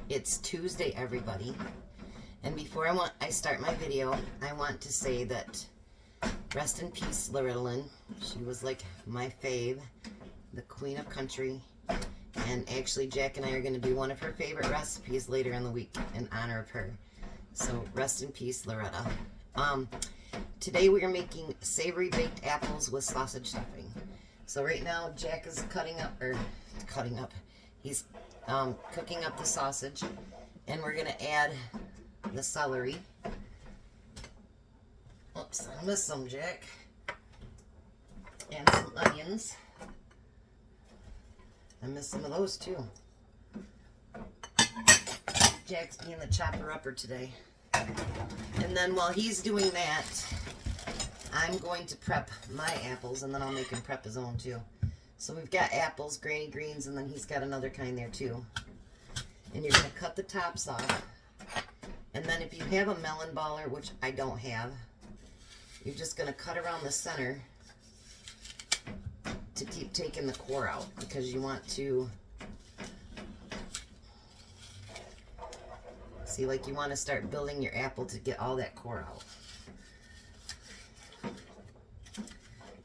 It's Tuesday, everybody. And before I start my video, I want to say that rest in peace, Loretta Lynn. She was like my fave, the queen of country. And actually, Jack and I are going to do one of her favorite recipes later in the week in honor of her. So rest in peace, Loretta. Today we are making savory baked apples with sausage stuffing. So right now, Jack is he's cooking up the sausage, and we're going to add the celery. Oops, I missed some, Jack. And some onions. I missed some of those too. Jack's being the chopper-upper today. And then while he's doing that, I'm going to prep my apples, and then I'll make him prep his own too. So we've got apples, granny greens, and then he's got another kind there too. And you're going to cut the tops off. And then if you have a melon baller, which I don't have, you're just going to cut around the center to keep taking the core out, because you want to see, like, you want to start building your apple to get all that core out.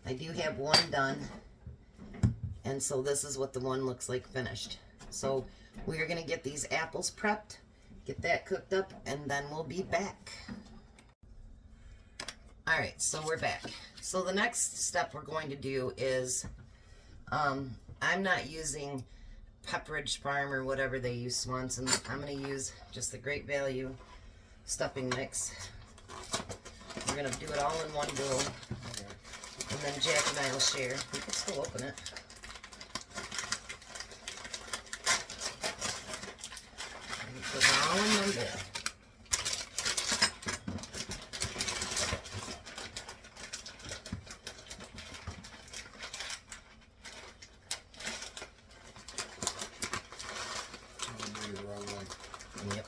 I do have one done, and so this is what the one looks like finished. So we are going to get these apples prepped, get that cooked up, and then we'll be back. Alright, so we're back. So the next step we're going to do is, I'm not using Pepperidge Farm or whatever they use, Swanson. I'm going to use just the Great Value stuffing mix. We're going to do it all in one bowl. And then Jack and I will share. We can still open it. Put it all in one bowl. Yep.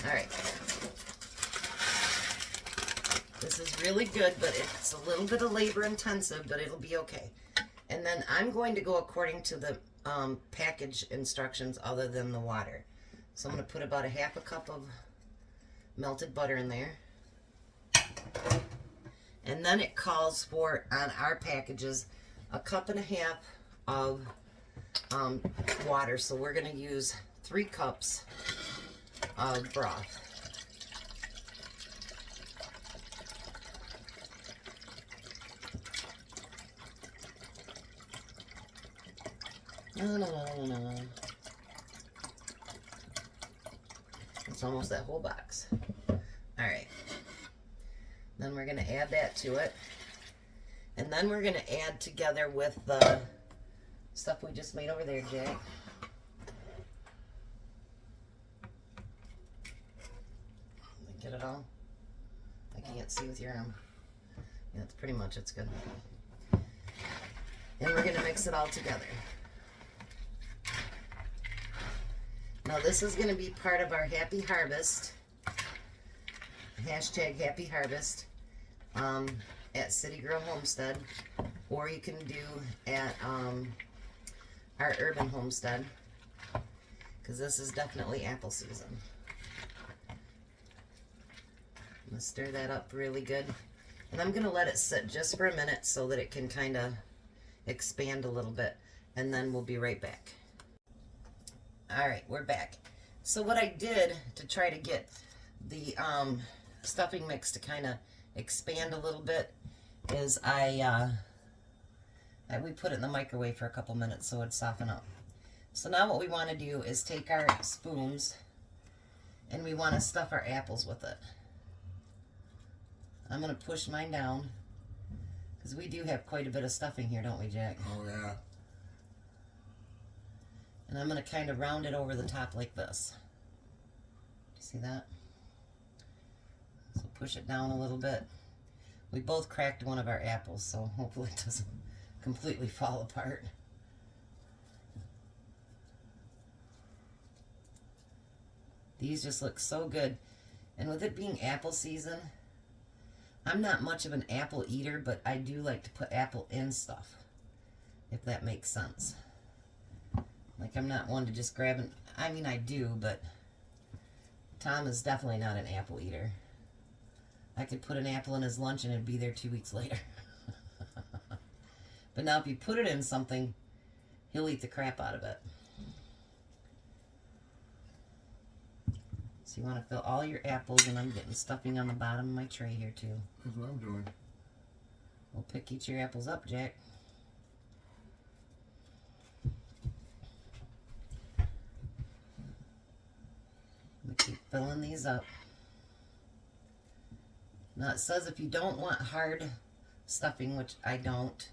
All right. This is really good, but it's a little bit of labor intensive, but it'll be okay. And then I'm going to go according to the package instructions other than the water. So I'm going to put about a half a cup of melted butter in there. And then it calls for, on our packages, a cup and a half of water. So we're going to use 3 cups of broth. No. It's almost that whole box. Alright. Then we're going to add that to it. And then we're going to add together with the stuff we just made over there, Jack. Get it all? I can't see with your arm. Yeah, that's pretty much, it's good. And we're going to mix it all together. Now this is going to be part of our Happy Harvest. Hashtag Happy Harvest. At City Girl Homestead, or you can do at our Urban Homestead, because this is definitely apple season. I'm going to stir that up really good, and I'm going to let it sit just for a minute so that it can kind of expand a little bit, and then we'll be right back. Alright, we're back. So what I did to try to get the stuffing mix to kind of expand a little bit is we put it in the microwave for a couple minutes so it'd soften up. So now what we want to do is take our spoons and we want to stuff our apples with it. I'm going to push mine down because we do have quite a bit of stuffing here, don't we, Jack? Oh yeah. And I'm going to kind of round it over the top like this. Do you see that? So push it down a little bit. We both cracked one of our apples, so hopefully it doesn't completely fall apart. These just look so good. And with it being apple season, I'm not much of an apple eater, but I do like to put apple in stuff, if that makes sense. Like, I'm not one to just grab an, I mean, I do, but Tom is definitely not an apple eater. I could put an apple in his lunch and it'd be there 2 weeks later. But now if you put it in something, he'll eat the crap out of it. So you want to fill all your apples, and I'm getting stuffing on the bottom of my tray here too. That's what I'm doing. We'll pick each of your apples up, Jack. I'm going to keep filling these up. Now it says if you don't want hard stuffing, which I don't,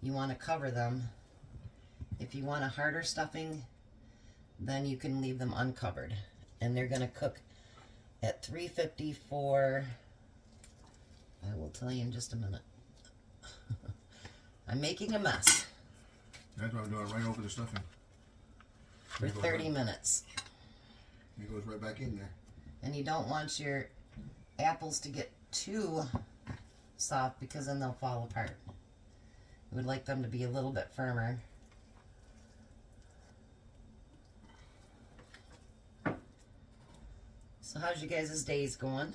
you want to cover them. If you want a harder stuffing, then you can leave them uncovered. And they're going to cook at 350 for, I will tell you in just a minute. I'm making a mess. That's what I'm doing, right over the stuffing. For 30 minutes. It goes right back in there. And you don't want your apples to get too soft because then they'll fall apart. You would like them to be a little bit firmer. So how's you guys' days going?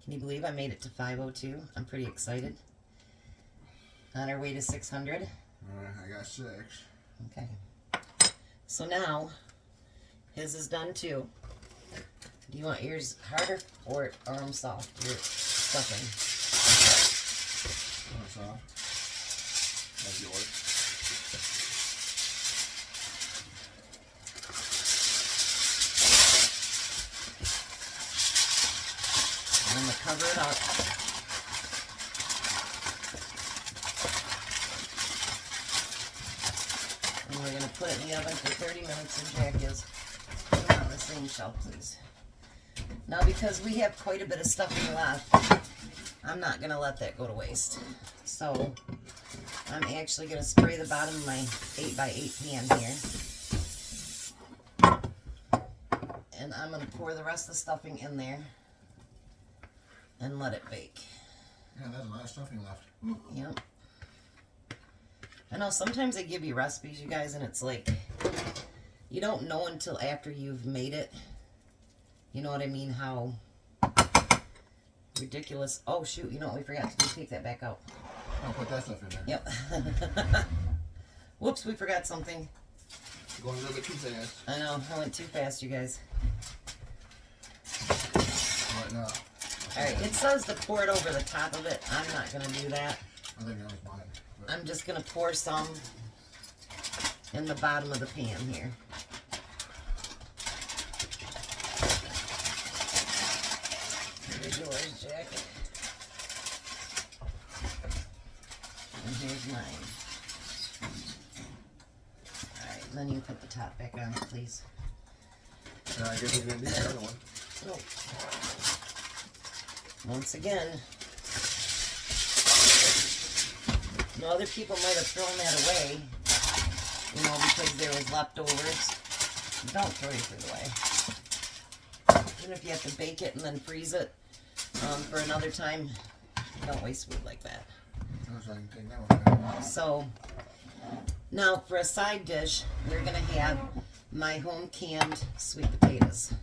Can you believe I made it to 502? I'm pretty excited. On our way to 600. I got 6. Okay. So now, his is done too. Do you want yours harder or soft? Your stuffing. Soft. That's yours. I'm going to cover it up. And we're going to put it in the oven for 30 minutes, and Jack is on the same shelf, please. Now, because we have quite a bit of stuffing left, I'm not going to let that go to waste. So, I'm actually going to spray the bottom of my 8x8 pan here. And I'm going to pour the rest of the stuffing in there and let it bake. Yeah, there's a lot of stuffing left. Yep. I know sometimes they give you recipes, you guys, and it's like, you don't know until after you've made it. You know what I mean? How ridiculous. Oh, shoot. You know what we forgot to do? Take that back out. I'll put that stuff in there. Yep. Whoops, we forgot something. Going a little bit too fast. I know. I went too fast, you guys. Right now. Alright, it says to pour it over the top of it. I'm not going to do that. I think that was mine. But I'm just going to pour some in the bottom of the pan here. Here's yours, Jack. And here's mine. Alright, then you put the top back on, please. I guess we're going to need the other one. Oh. Once again, other people might have thrown that away, you know, because there was leftovers. Don't throw your food away. Even if you have to bake it and then freeze it for another time, don't waste food like that. So, now for a side dish, we're going to have my home canned sweet potatoes.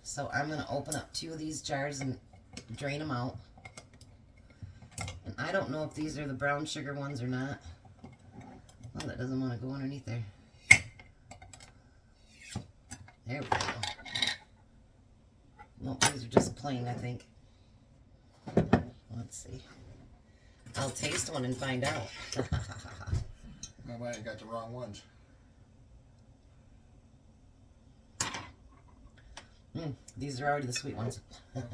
So I'm going to open up 2 of these jars and drain them out. And I don't know if these are the brown sugar ones or not. Oh, that doesn't want to go underneath there. There we go. No, these are just plain, I think. Let's see. I'll taste one and find out. I might have got the wrong ones. These are already the sweet ones. Okay.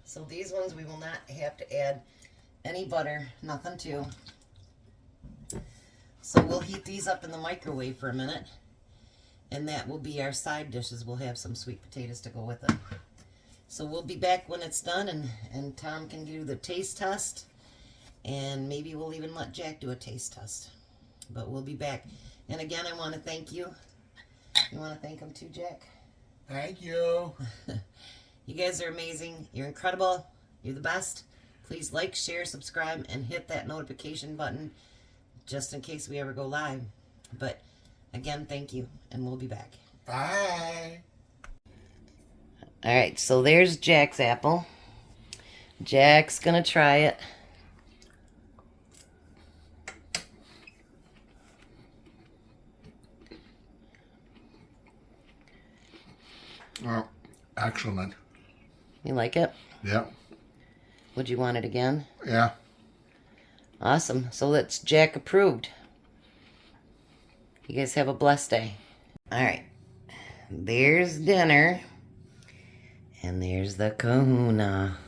So these ones we will not have to add any butter, nothing to. So we'll heat these up in the microwave for a minute. And that will be our side dishes. We'll have some sweet potatoes to go with it. So we'll be back when it's done, and Tom can do the taste test. And maybe we'll even let Jack do a taste test. But we'll be back. And again, I want to thank you. You want to thank him too, Jack? Thank you. You guys are amazing. You're incredible. You're the best. Please like, share, subscribe, and hit that notification button just in case we ever go live. But again, thank you, and we'll be back. Bye. All right, so there's Jack's apple. Jack's gonna try it. Oh, excellent. You like it? Yeah. Would you want it again? Yeah. Awesome. So that's Jack approved. You guys have a blessed day. All right. There's dinner. And there's the kahuna.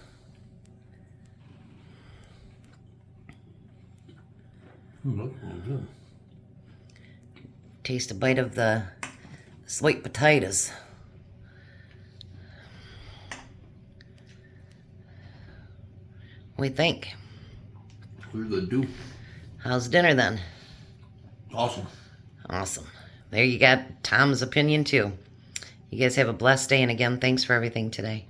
Looks really good. Taste a bite of the sweet potatoes. What do you think? Pretty good too. How's dinner then? Awesome. Awesome. There you got Tom's opinion too. You guys have a blessed day, and again, thanks for everything today.